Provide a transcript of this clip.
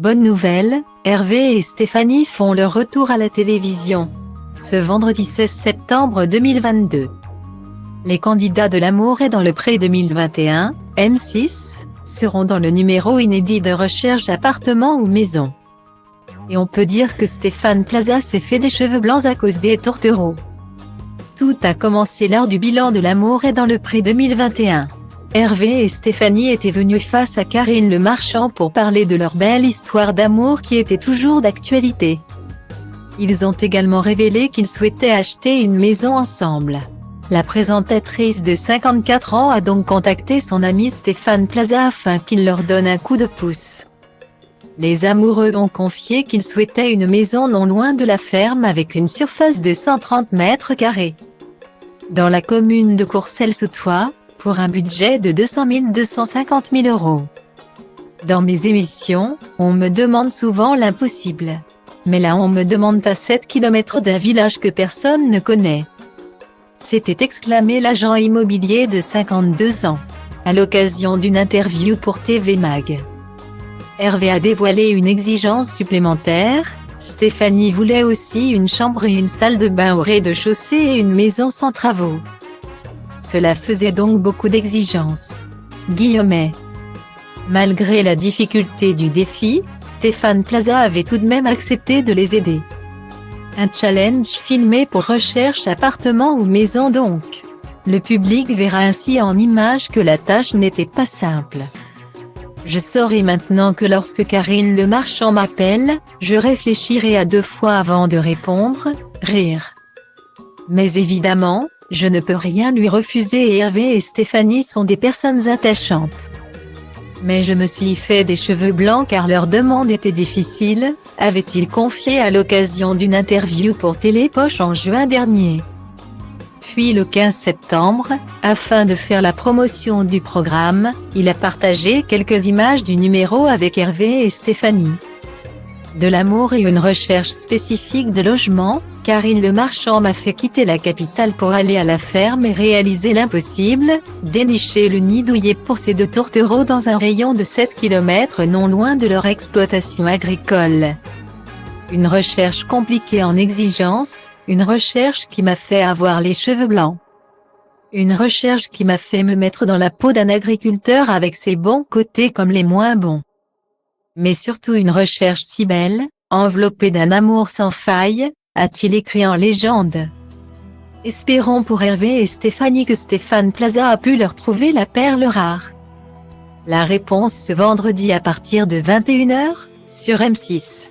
Bonne nouvelle, Hervé et Stéphanie font leur retour à la télévision. Ce vendredi 16 septembre 2022. Les candidats de L'amour est dans le pré 2021, M6, seront dans le numéro inédit de recherche appartement ou maison. Et on peut dire que Stéphane Plaza s'est fait des cheveux blancs à cause des tourtereaux. Tout a commencé lors du bilan de L'amour est dans le pré 2021. Hervé et Stéphanie étaient venus face à Karine Le Marchand pour parler de leur belle histoire d'amour qui était toujours d'actualité. Ils ont également révélé qu'ils souhaitaient acheter une maison ensemble. La présentatrice de 54 ans a donc contacté son ami Stéphane Plaza afin qu'il leur donne un coup de pouce. Les amoureux ont confié qu'ils souhaitaient une maison non loin de la ferme avec une surface de 130 mètres carrés. Dans la commune de Courcelles-sous-Toit, pour un budget de 250 000 €. Dans mes émissions, on me demande souvent l'impossible. Mais là on me demande à 7 km d'un village que personne ne connaît. S'était exclamé l'agent immobilier de 52 ans, à l'occasion d'une interview pour TV Mag. Hervé a dévoilé une exigence supplémentaire, Stéphanie voulait aussi une chambre et une salle de bain au rez-de-chaussée et une maison sans travaux. Cela faisait donc beaucoup d'exigences. Guillemets. Malgré la difficulté du défi, Stéphane Plaza avait tout de même accepté de les aider. Un challenge filmé pour recherche appartement ou maison donc. Le public verra ainsi en images que la tâche n'était pas simple. Je saurai maintenant que lorsque Karine Le Marchand m'appelle, je réfléchirai à 2 fois avant de répondre, rire. Mais évidemment, je ne peux rien lui refuser et Hervé et Stéphanie sont des personnes attachantes. Mais je me suis fait des cheveux blancs car leur demande était difficile, avait-il confié à l'occasion d'une interview pour Télépoche en juin dernier. Puis le 15 septembre, afin de faire la promotion du programme, il a partagé quelques images du numéro avec Hervé et Stéphanie. De l'amour et une recherche spécifique de logement, Karine Le Marchand m'a fait quitter la capitale pour aller à la ferme et réaliser l'impossible, dénicher le nid douillet pour ces 2 tourtereaux dans un rayon de 7 km non loin de leur exploitation agricole. Une recherche compliquée en exigence, une recherche qui m'a fait avoir les cheveux blancs. Une recherche qui m'a fait me mettre dans la peau d'un agriculteur avec ses bons côtés comme les moins bons. Mais surtout une recherche si belle, enveloppée d'un amour sans faille, a-t-il écrit en légende. Espérons pour Hervé et Stéphanie que Stéphane Plaza a pu leur trouver la perle rare. La réponse ce vendredi à partir de 21 h, sur M6.